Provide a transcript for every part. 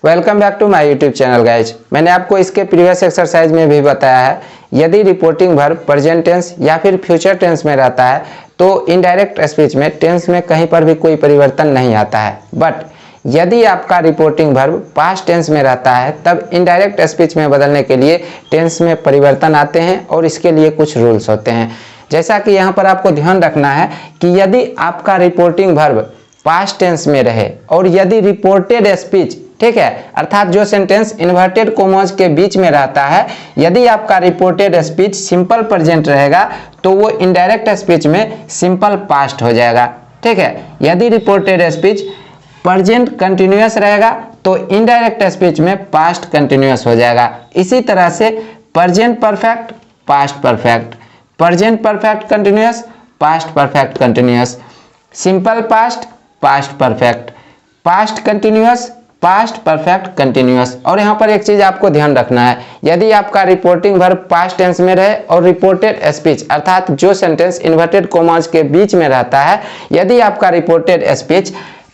Welcome back to my YouTube channel guys. मैंने आपको इसके प्रीवियस एक्सरसाइज में भी बताया है, यदि रिपोर्टिंग वर्ब प्रेजेंट टेंस या फिर फ्यूचर टेंस में रहता है तो इनडायरेक्ट स्पीच में टेंस में कहीं पर भी कोई परिवर्तन नहीं आता है। बट यदि आपका रिपोर्टिंग वर्ब पास्ट टेंस में रहता है तब इनडायरेक्ट स्पीच में बदलने के लिए टेंस में परिवर्तन आते हैं और इसके लिए कुछ रूल्स होते हैं। जैसा कि यहाँ पर आपको ध्यान रखना है कि यदि आपका रिपोर्टिंग वर्ब पास्ट टेंस में रहे और यदि रिपोर्टेड स्पीच, ठीक है, अर्थात जो सेंटेंस इन्वर्टेड कोमास के बीच में रहता है, यदि आपका रिपोर्टेड स्पीच सिंपल प्रेजेंट रहेगा तो वो इनडायरेक्ट स्पीच में सिंपल पास्ट हो जाएगा। ठीक है, यदि रिपोर्टेड स्पीच प्रेजेंट कंटिन्यूअस रहेगा तो इनडायरेक्ट स्पीच में पास्ट कंटिन्यूअस हो जाएगा। इसी तरह से present perfect, past perfect, present perfect continuous, past perfect continuous, simple past, past perfect, past continuous, past perfect continuous. और यहाँ पर एक चीज आपको ध्यान रखना है, यदि आपका रिपोर्टिंग वर्ब पास्ट टेंस में रहे और रिपोर्टेड स्पीच अर्थात जो सेंटेंस इन्वर्टेड कोमास के बीच में रहता है, यदि आपका reported speech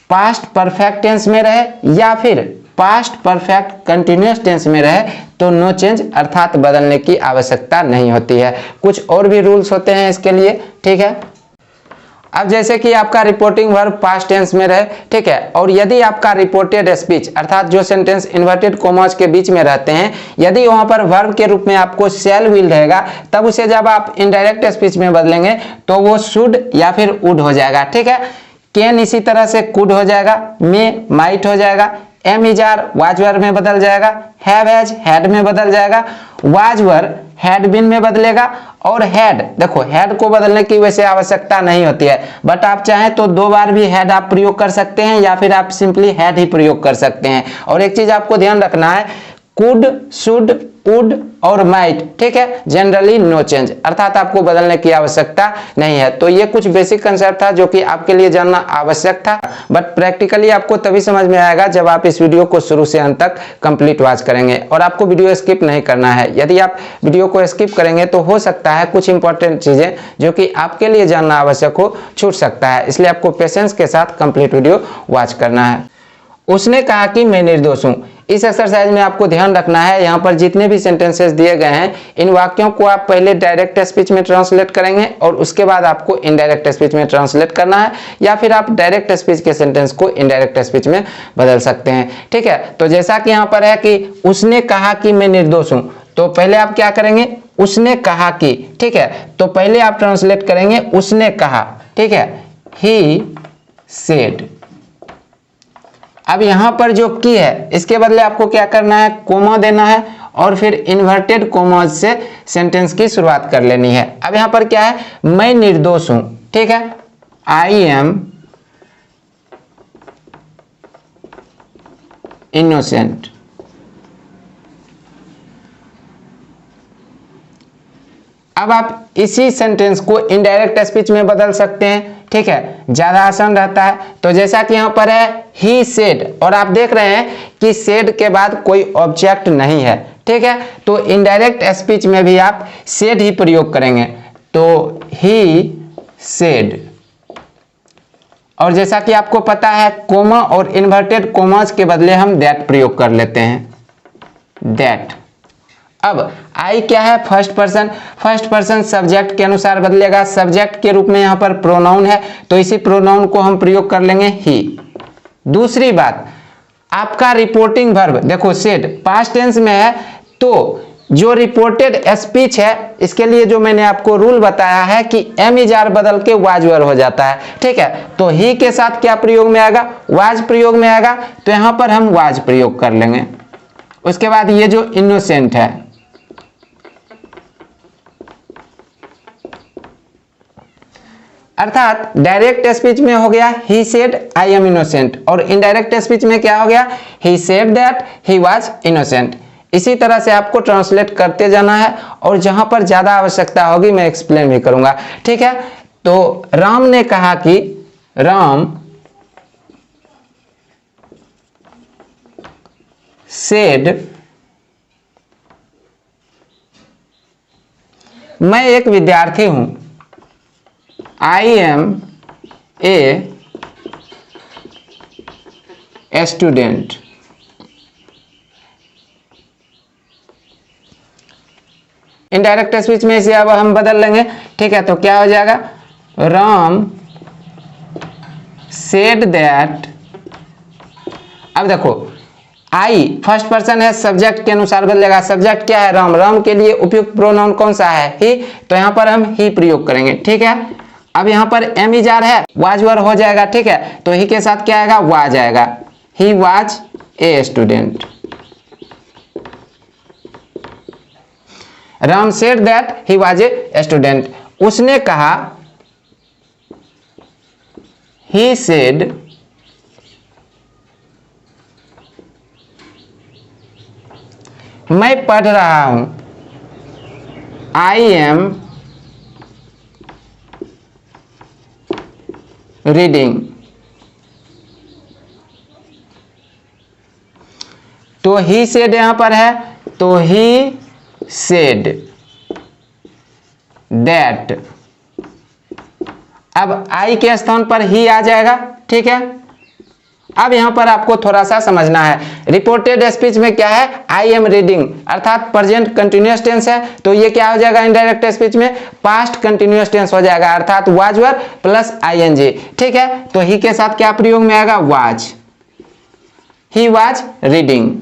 past perfect tense में रहे या फिर पास्ट परफेक्ट कंटिन्यूअस टेंस में रहे तो नो चेंज अर्थात बदलने की आवश्यकता नहीं होती है। कुछ और भी रूल्स होते हैं इसके लिए, ठीक है। अब जैसे कि आपका रिपोर्टिंग वर्ब पास्ट टेंस में रहे, ठीक है, और यदि आपका रिपोर्टेड स्पीच अर्थात जो सेंटेंस इन्वर्टेड कोमास के बीच में रहते हैं, यदि वहां पर वर्ब के रूप में आपको शैल विल रहेगा तब उसे जब आप इनडायरेक्ट स्पीच में बदलेंगे तो वो शुड या फिर वुड हो जाएगा। ठीक है, कैन इसी तरह से कुड हो जाएगा, मे माइट हो जाएगा, am is are was were में बदल जाएगा, हैव हैज हैड में बदल जाएगा, वाज वर हैड बीन में बदलेगा। और हैड, देखो हैड को बदलने की वैसे आवश्यकता नहीं होती है, बट आप चाहें तो दो बार भी हैड आप प्रयोग कर सकते हैं या फिर आप सिंपली हैड ही प्रयोग कर सकते हैं। और एक चीज आपको ध्यान रखना है, कुड, शुड, वुड और माइट, ठीक है, जनरली नो चेंज अर्थात आपको बदलने की आवश्यकता नहीं है। तो ये कुछ बेसिक कंसेप्ट था जो कि आपके लिए जानना आवश्यक था, बट प्रैक्टिकली आपको तभी समझ में आएगा जब आप इस वीडियो को शुरू से अंत तक कंप्लीट वॉच करेंगे। और आपको वीडियो स्किप नहीं करना है, यदि आप वीडियो को स्किप करेंगे तो हो सकता है कुछ इंपॉर्टेंट चीजें जो कि आपके लिए जानना आवश्यक हो छूट सकता है, इसलिए आपको पेशेंस के साथ कंप्लीट वीडियो वॉच करना है। उसने कहा कि मैं निर्दोष हूं। इस एक्सरसाइज में आपको ध्यान रखना है, यहाँ पर जितने भी सेंटेंसेस दिए गए हैं इन वाक्यों को आप पहले डायरेक्ट स्पीच में ट्रांसलेट करेंगे और उसके बाद आपको इनडायरेक्ट स्पीच में ट्रांसलेट करना है, या फिर आप डायरेक्ट स्पीच के सेंटेंस को इनडायरेक्ट स्पीच में बदल सकते हैं। ठीक है, तो जैसा कि यहाँ पर है कि उसने कहा कि मैं निर्दोष हूं, तो पहले आप क्या करेंगे, उसने कहा कि, ठीक है, तो पहले आप ट्रांसलेट करेंगे उसने कहा, ठीक है, ही सेड। अब यहां पर जो की है इसके बदले आपको क्या करना है, कोमा देना है और फिर इन्वर्टेड कोमास से सेंटेंस की शुरुआत कर लेनी है। अब यहां पर क्या है, मैं निर्दोष हूं, ठीक है, आई एम इनोसेंट। अब आप इसी सेंटेंस को इनडायरेक्ट स्पीच में बदल सकते हैं, ठीक है, ज्यादा आसान रहता है। तो जैसा कि यहां पर है ही सेड, और आप देख रहे हैं कि सेड के बाद कोई ऑब्जेक्ट नहीं है, ठीक है, तो इनडायरेक्ट स्पीच में भी आप सेड ही प्रयोग करेंगे, तो ही सेड। और जैसा कि आपको पता है कोमा और इन्वर्टेड कोमास के बदले हम दैट प्रयोग कर लेते हैं, दैट। अब आई क्या है, first person, first person subject के अनुसार बदलेगा, सब्जेक्ट के रूप में यहाँ पर प्रोनाउन है तो इसी प्रोनाउन को हम प्रयोग कर लेंगे ही। दूसरी बात, आपका रिपोर्टिंग वर्ब देखो सेड पास्ट टेंस में है, तो जो रिपोर्टेड स्पीच है इसके लिए जो मैंने आपको रूल बताया है कि एम इज आर बदल के वाज वर हो जाता है, ठीक है, तो ही के साथ क्या प्रयोग में आएगा, वाज प्रयोग में आएगा, तो यहां पर हम वाज प्रयोग कर लेंगे। उसके बाद ये जो इनोसेंट है, अर्थात डायरेक्ट स्पीच में हो गया he said I am innocent, और इनडायरेक्ट स्पीच में क्या हो गया, he said that he was innocent. इसी तरह से आपको ट्रांसलेट करते जाना है और जहां पर ज्यादा आवश्यकता होगी मैं एक्सप्लेन भी करूंगा, ठीक है। तो राम ने कहा कि, राम सेड मैं एक विद्यार्थी हूं, I am a student. Indirect speech में इसे अब हम बदल लेंगे, ठीक है। तो क्या हो जाएगा, राम सेड दैट, अब देखो आई फर्स्ट पर्सन है, सब्जेक्ट के अनुसार बदलेगा। सब्जेक्ट क्या है, राम, राम के लिए उपयुक्त प्रोनाउन कौन सा है, ही, तो यहाँ पर हम ही प्रयोग करेंगे, ठीक है। अब यहाँ पर एम इजार है, वाज वर हो जाएगा, ठीक है। तो ही के साथ क्या आएगा, वाज आएगा, he was a student. Ram said that he was a student, उसने कहा, ही सेड मैं पढ़ रहा हूं, आई एम रीडिंग। तो ही सेड यहां पर है, तो ही सेड दैट, अब आई के स्थान पर ही आ जाएगा, ठीक है। अब यहां पर आपको थोड़ा सा समझना है, रिपोर्टेड स्पीच में क्या है, आई एम रीडिंग, अर्थात प्रेजेंट कंटिन्यूअस टेंस है, तो ये क्या हो जाएगा, इनडायरेक्ट स्पीच में पास्ट कंटिन्यूअस टेंस हो जाएगा, अर्थात वाज वर प्लस आईएनजी, ठीक है। तो ही के साथ क्या प्रयोग में आएगा, was, he was reading.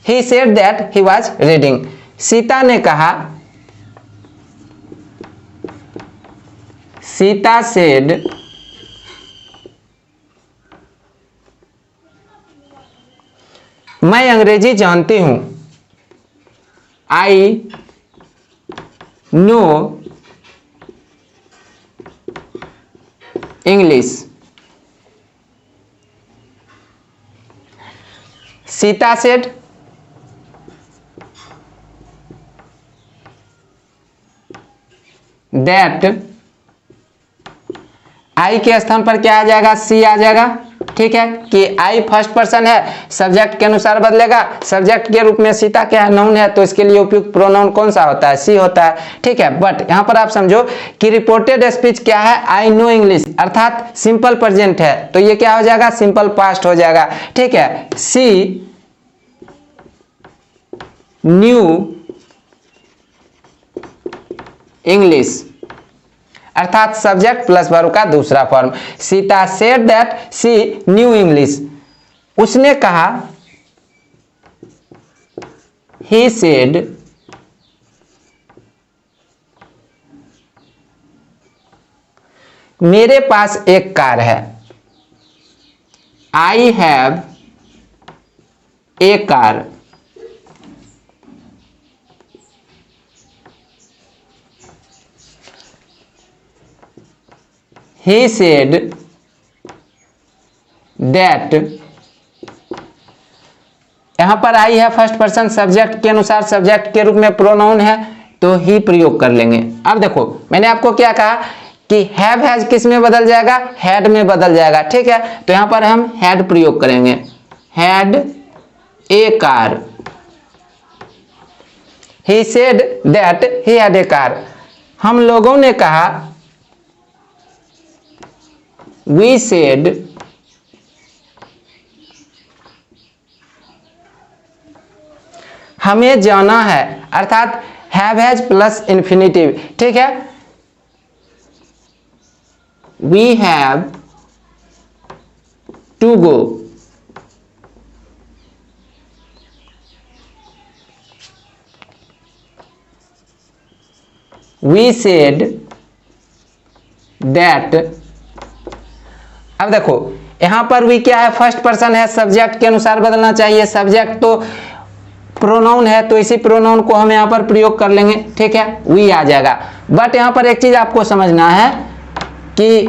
He said that he was reading. Sita ने कहा, सीता said मैं अंग्रेजी जानती हूं, I know English. Sita said that, I के स्थान पर क्या आ जाएगा, सी आ जाएगा, ठीक है। कि आई फर्स्ट पर्सन है, सब्जेक्ट के अनुसार बदलेगा, सब्जेक्ट के रूप में सीता क्या है, नाउन है, तो इसके लिए उपयुक्त प्रोनाउन कौन सा होता है, सी होता है, ठीक है। बट यहां पर आप समझो कि रिपोर्टेड स्पीच क्या है, आई नो इंग्लिश, अर्थात सिंपल प्रेजेंट है, तो ये क्या हो जाएगा, सिंपल पास्ट हो जाएगा, ठीक है। सी न्यू इंग्लिश, अर्थात सब्जेक्ट प्लस वर्ब का दूसरा form. Sita said that she knew English, उसने कहा, ही सेड मेरे पास एक कार है, I have a car. He said that, यहां पर आई है फर्स्ट पर्सन, सब्जेक्ट के अनुसार सब्जेक्ट के रूप में प्रोनाउन है, तो ही प्रयोग कर लेंगे। अब देखो मैंने आपको क्या कहा कि हैव हैज किस में बदल जाएगा, हैड में बदल जाएगा, ठीक है। तो यहां पर हम हैड प्रयोग करेंगे, had a car. He said that he had a car, हम लोगों ने कहा, we said हमें जाना है, अर्थात हैव हैज प्लस इंफिनिटिव, ठीक है। we have to go, we said that, अब देखो यहां पर वी क्या है, फर्स्ट पर्सन है, सब्जेक्ट के अनुसार बदलना चाहिए, सब्जेक्ट तो प्रोनाउन है, तो इसी प्रोनाउन को हम यहां पर प्रयोग कर लेंगे, ठीक है, वी आ जाएगा। बट यहां पर एक चीज आपको समझना है कि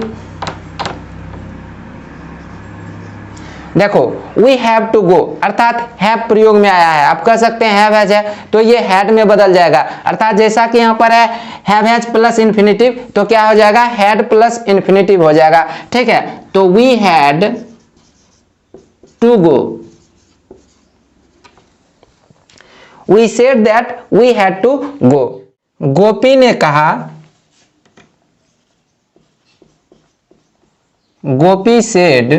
देखो वी हैव टू गो, अर्थात हैव प्रयोग में आया है, आप कह सकते हैं हैव हैज है, तो ये हैड में बदल जाएगा, अर्थात जैसा कि यहां पर है हैव हैज प्लस इंफिनिटिव, तो क्या हो जाएगा, हैड प्लस इंफिनिटिव हो जाएगा, ठीक है। तो we had to go, we said that we had to go. Gopi ने कहा, गोपी सेड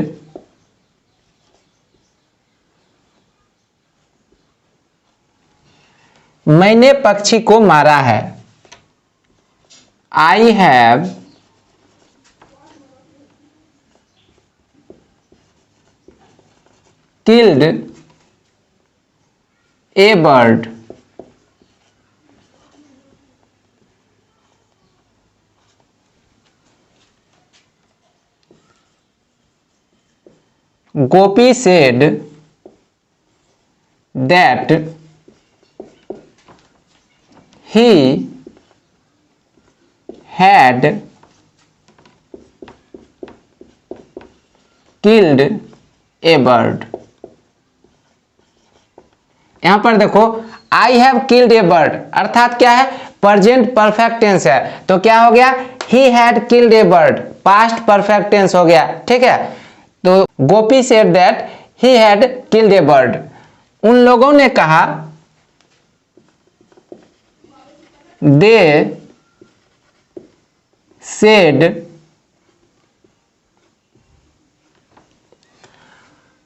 मैंने पक्षी को मारा है। I have killed a bird. Gopi said that he had killed a bird। यहां पर देखो आई हैव किल्ड ए बर्ड अर्थात क्या है, प्रेजेंट परफेक्ट टेंस है। तो क्या हो गया, he had killed a bird, past perfect tense हो गया। ठीक है, तो Gopi said that he had killed a bird. उन लोगों ने कहा, दे सेड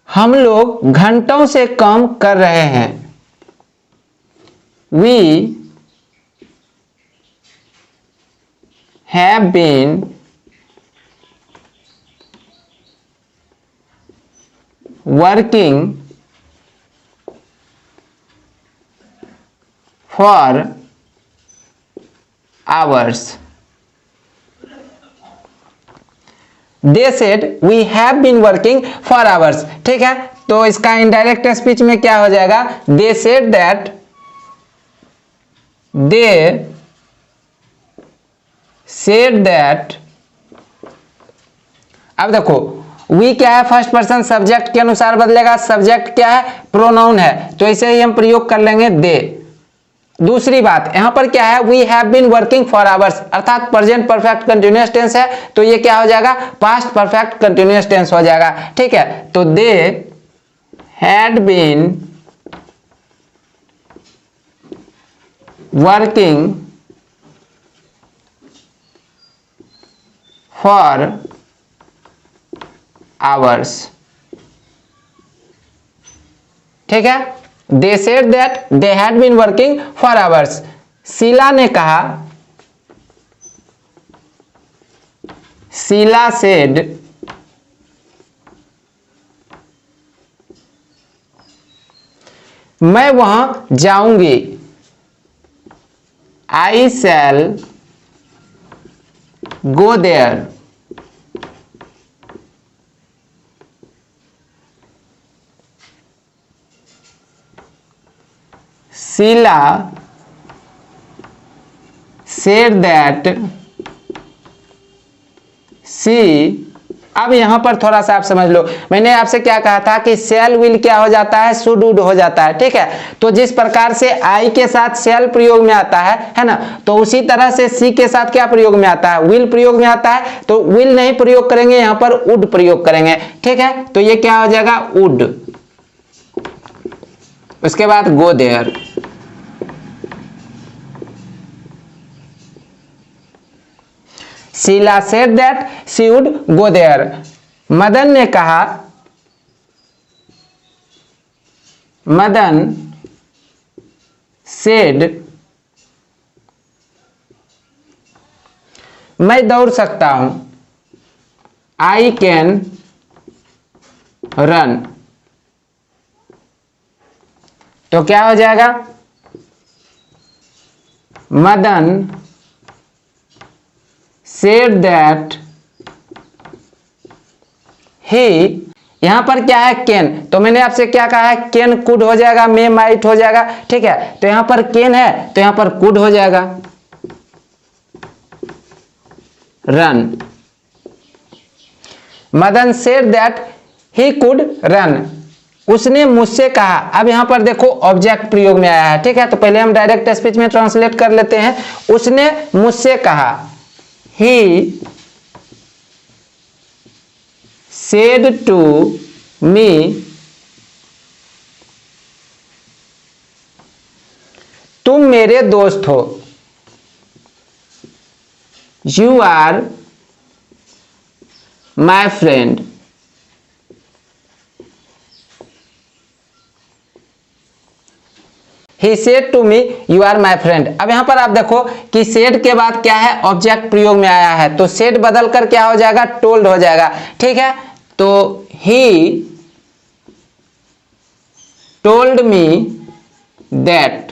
हम लोग घंटों से काम कर रहे हैं। We have been working for hours। They said we have been working for hours। ठीक है, तो इसका इनडायरेक्ट स्पीच में क्या हो जाएगा, they said that they said that। अब देखो we क्या है, फर्स्ट पर्सन सब्जेक्ट के अनुसार बदलेगा। सब्जेक्ट क्या है, प्रोनाउन है, तो इसे ही हम प्रयोग कर लेंगे दे। दूसरी बात यहां पर क्या है, we have been working for hours अर्थात प्रेजेंट परफेक्ट कंटिन्यूअस टेंस है, तो ये क्या हो जाएगा, पास्ट परफेक्ट कंटिन्यूअस टेंस हो जाएगा। ठीक है, तो they had been working for hours. ठीक है, they said that they had been working for hours. Sheela ने कहा, शीला सेड मैं वहां जाऊंगी। I shall go there. Sheela said that she। अब यहां पर थोड़ा सा आप समझ लो, मैंने आपसे क्या कहा था कि shall will क्या हो जाता है, should would हो जाता है। ठीक है, तो जिस प्रकार से I के साथ shall प्रयोग में आता है ना, तो उसी तरह से she के साथ क्या प्रयोग में आता है, will प्रयोग में आता है। तो will नहीं प्रयोग करेंगे, यहां पर would प्रयोग करेंगे। ठीक है, तो ये क्या हो जाएगा, would। उसके बाद go there। Sheila said that she would go there। Madan ने कहा, मदन said मैं दौड़ सकता हूं। I can run। तो क्या हो जाएगा, मदन said that he। यहां पर क्या है, कैन। तो मैंने आपसे क्या कहा है, कैन कुड हो जाएगा, मे माइट हो जाएगा। ठीक है, तो यहां पर कैन है तो यहां पर कुड हो जाएगा, run. Madan said that he could run। उसने मुझसे कहा। अब यहां पर देखो ऑब्जेक्ट प्रयोग में आया है। ठीक है, तो पहले हम डायरेक्ट स्पीच में ट्रांसलेट कर लेते हैं। उसने मुझसे कहा, he said to me तुम मेरे दोस्त हो। You are my friend। He said to me you are my friend. अब यहाँ पर आप देखो कि सेड के बाद क्या है, ऑब्जेक्ट प्रयोग में आया है, तो सेड बदल कर क्या हो जाएगा, टोल्ड हो जाएगा। ठीक है, तो ही टोल्ड मी दैट।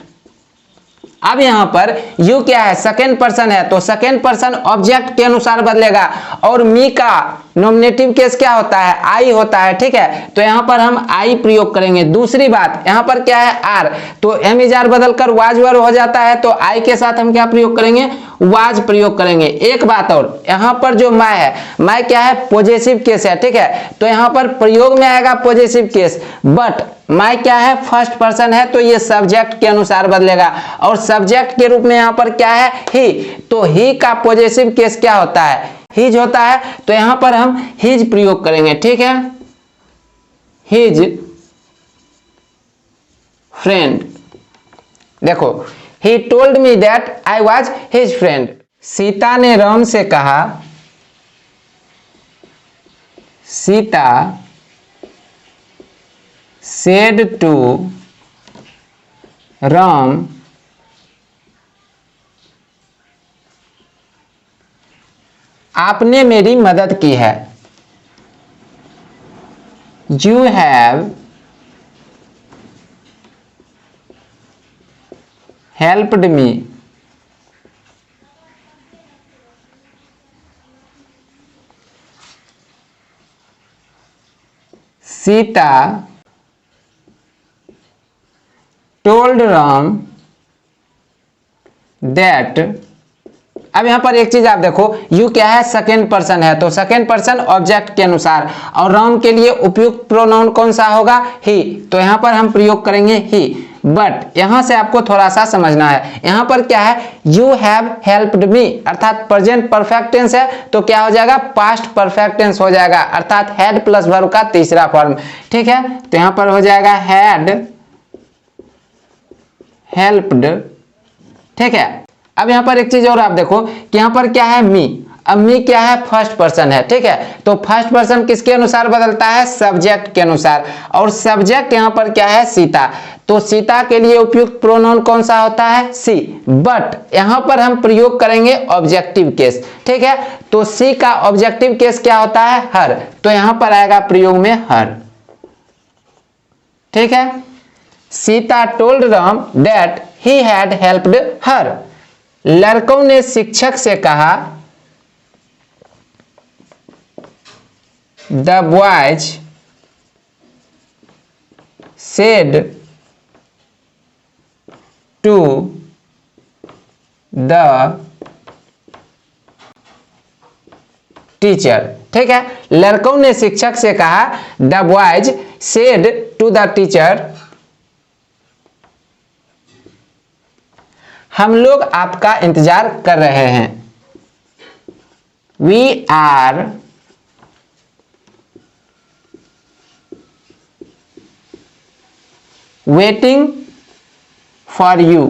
अब यहां पर यू क्या है, सेकेंड पर्सन है, तो सेकेंड पर्सन ऑब्जेक्ट के अनुसार बदलेगा, और मी का नॉमिनेटिव केस क्या होता है, आई होता है। ठीक है, तो यहां पर हम आई प्रयोग करेंगे। दूसरी बात यहां पर क्या है, आर, तो एम इज आर बदलकर वाज वर हो जाता है, तो आई के साथ हम क्या प्रयोग करेंगे, वाज प्रयोग करेंगे। एक बात और, यहां पर जो मैं है, मैं क्या है, पॉजेसिव केस है। ठीक है, तो यहां पर प्रयोग में आएगा पॉजेसिव केस, बट मैं क्या है, फर्स्ट पर्सन है, तो ये सब्जेक्ट के अनुसार बदलेगा, और सब्जेक्ट के रूप में यहां पर क्या है, ही, तो ही का पॉजेसिव केस क्या होता है, हिज होता है, तो यहां पर हम हिज प्रयोग करेंगे। ठीक है, हिज फ्रेंड। देखो, he told me that I was his friend. Sita ने राम से कहा, सीता said to Ram, आपने मेरी मदद की है। You have helped me। Sita told Ram that। अब यहां पर एक चीज आप देखो, यू क्या है, सेकेंड पर्सन है, तो सेकेंड पर्सन ऑब्जेक्ट के अनुसार, और राम के लिए उपयुक्त प्रोनाउन कौन सा होगा, ही, तो यहां पर हम प्रयोग करेंगे ही। बट यहां से आपको थोड़ा सा समझना है, यहां पर क्या है, यू हैव हेल्प्ड मी, अर्थात प्रेजेंट परफेक्ट टेंस है, तो क्या हो जाएगा, पास्ट परफेक्ट टेंस हो जाएगा, अर्थात हैड प्लस वर्ब का तीसरा फॉर्म। ठीक है, तो यहां पर हो जाएगा हैड हेल्प्ड। ठीक है, अब यहां पर एक चीज और आप देखो कि यहां पर क्या है, मी। अब मी क्या है, फर्स्ट पर्सन है। ठीक है, तो फर्स्ट पर्सन किसके अनुसार बदलता है, सब्जेक्ट के अनुसार, और सब्जेक्ट यहां पर क्या है, सीता, तो सीता के लिए उपयुक्त प्रोनाउन कौन सा होता है, सी। बट यहां पर हम प्रयोग करेंगे ऑब्जेक्टिव केस। ठीक है, तो सी का ऑब्जेक्टिव केस क्या होता है, हर, तो यहां पर आएगा प्रयोग में हर। ठीक है, Sita told Ram that he had helped her. लड़कों ने शिक्षक से कहा, the boys said to the teacher. ठीक है, लड़कों ने शिक्षक से कहा, the boys said to the teacher, हम लोग आपका इंतजार कर रहे हैं। We are waiting for you.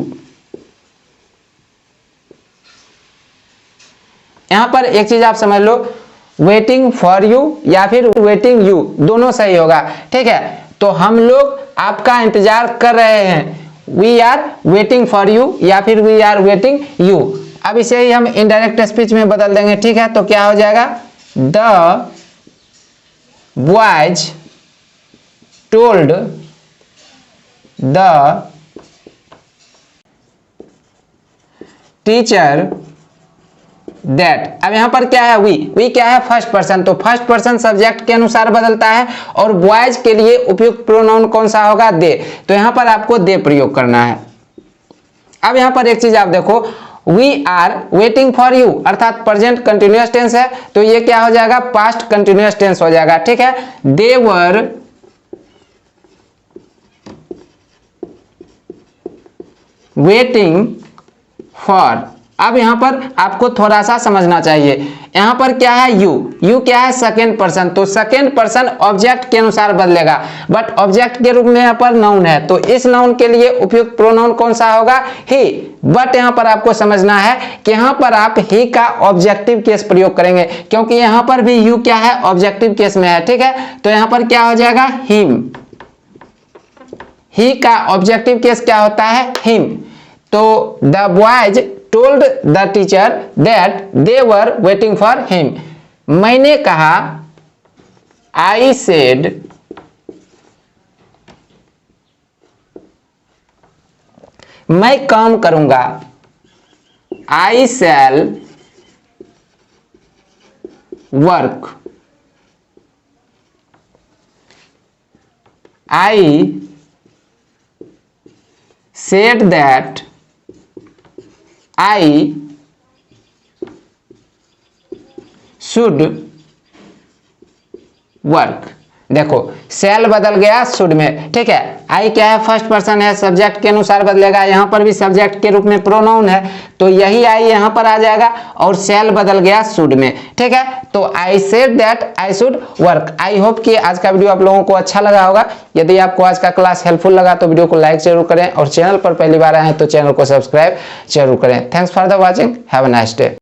यहां पर एक चीज आप समझ लो, वेटिंग फॉर यू या फिर वेटिंग यू, दोनों सही होगा। ठीक है, तो हम लोग आपका इंतजार कर रहे हैं, we are waiting for you या फिर वी आर वेटिंग यू। अब इसे ही हम इनडायरेक्ट स्पीच में बदल देंगे। ठीक है, तो क्या हो जाएगा, the boys told the teacher that. अब यहां पर क्या है, वी क्या है, फर्स्ट पर्सन, तो फर्स्ट पर्सन सब्जेक्ट के अनुसार बदलता है, और बॉयज के लिए उपयुक्त प्रोनाउन कौन सा होगा, दे, तो यहां पर आपको दे प्रयोग करना है। अब यहां पर एक चीज आप देखो, we are waiting for you, अर्थात प्रेजेंट कंटिन्यूअस टेंस है, तो ये क्या हो जाएगा, पास्ट कंटिन्यूअस टेंस हो जाएगा। ठीक है, दे वर वेटिंग फॉर। अब यहां पर आपको थोड़ा सा समझना चाहिए, यहां पर क्या है, यू क्या है, सेकेंड पर्सन, तो सेकेंड पर्सन ऑब्जेक्ट के अनुसार बदलेगा, बट ऑब्जेक्ट के रूप में यहां पर नाउन है, तो इस नाउन के लिए उपयुक्त प्रोनाउन कौन सा होगा, ही। बट यहां पर आपको समझना है कि यहां पर आप ही का ऑब्जेक्टिव केस प्रयोग करेंगे, क्योंकि यहां पर भी यू क्या है, ऑब्जेक्टिव केस में है। ठीक है, तो यहां पर क्या हो जाएगा, हिम। ही का ऑब्जेक्टिव केस क्या होता है? हिम। तो the boys told the teacher that they were waiting for him. मैंने कहा, आई सेड मैं काम करूंगा, I shall work, I said that I should work। देखो सेल बदल गया शुड में, ठीक है। आई क्या है? फर्स्ट पर्सन है, सब्जेक्ट के अनुसार बदलेगा। यहाँ पर भी सब्जेक्ट के रूप में प्रोनाउन है, तो यही आई यहाँ पर आ जाएगा और सेल बदल गया शुड में, ठीक है। तो I said that I should work. I hope कि आज का वीडियो आप लोगों को अच्छा लगा होगा। यदि आपको आज का क्लास हेल्पफुल लगा तो वीडियो को लाइक जरूर करें और चैनल पर पहली बार आए हैं तो चैनल को सब्सक्राइब जरूर करें। Thanks for the watching, have a nice day.